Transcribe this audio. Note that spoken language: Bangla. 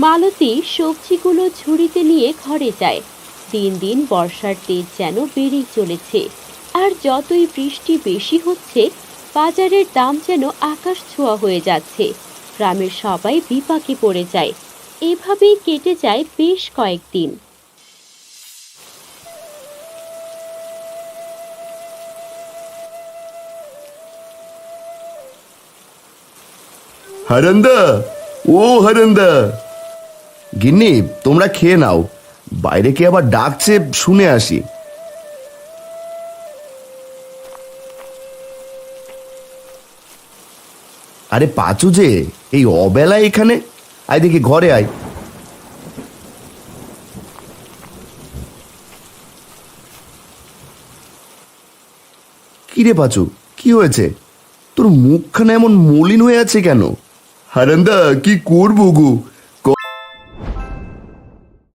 মালতী সবজিগুলো ঝুড়িতে নিয়ে ঘরে যায়। দিন দিন বর্ষার তেজ যেন বেড়েই চলেছে। আর যতই বৃষ্টি বেশি হচ্ছে, বাজারের দাম যেন আকাশ ছোঁয়া হয়ে যাচ্ছে। গ্রামের সবাই বিপাকে পড়ে যায়। এভাবেই কেটে যায় বেশ কয়েকদিন। হারান্দা, ও হারান্দা! গিন্নি, তোমরা খেয়ে নাও, বাইরে কে আবার ডাকছে শুনে আসি। আরে পাচু যে, এই অবেলায় এখানে? আয় দেখি, ঘরে আয়। কি রে পাচু, কি হয়েছে? তোর মুখখানা এমন মলিন হয়ে আছে কেন? হারান্দা, কি করবো গো,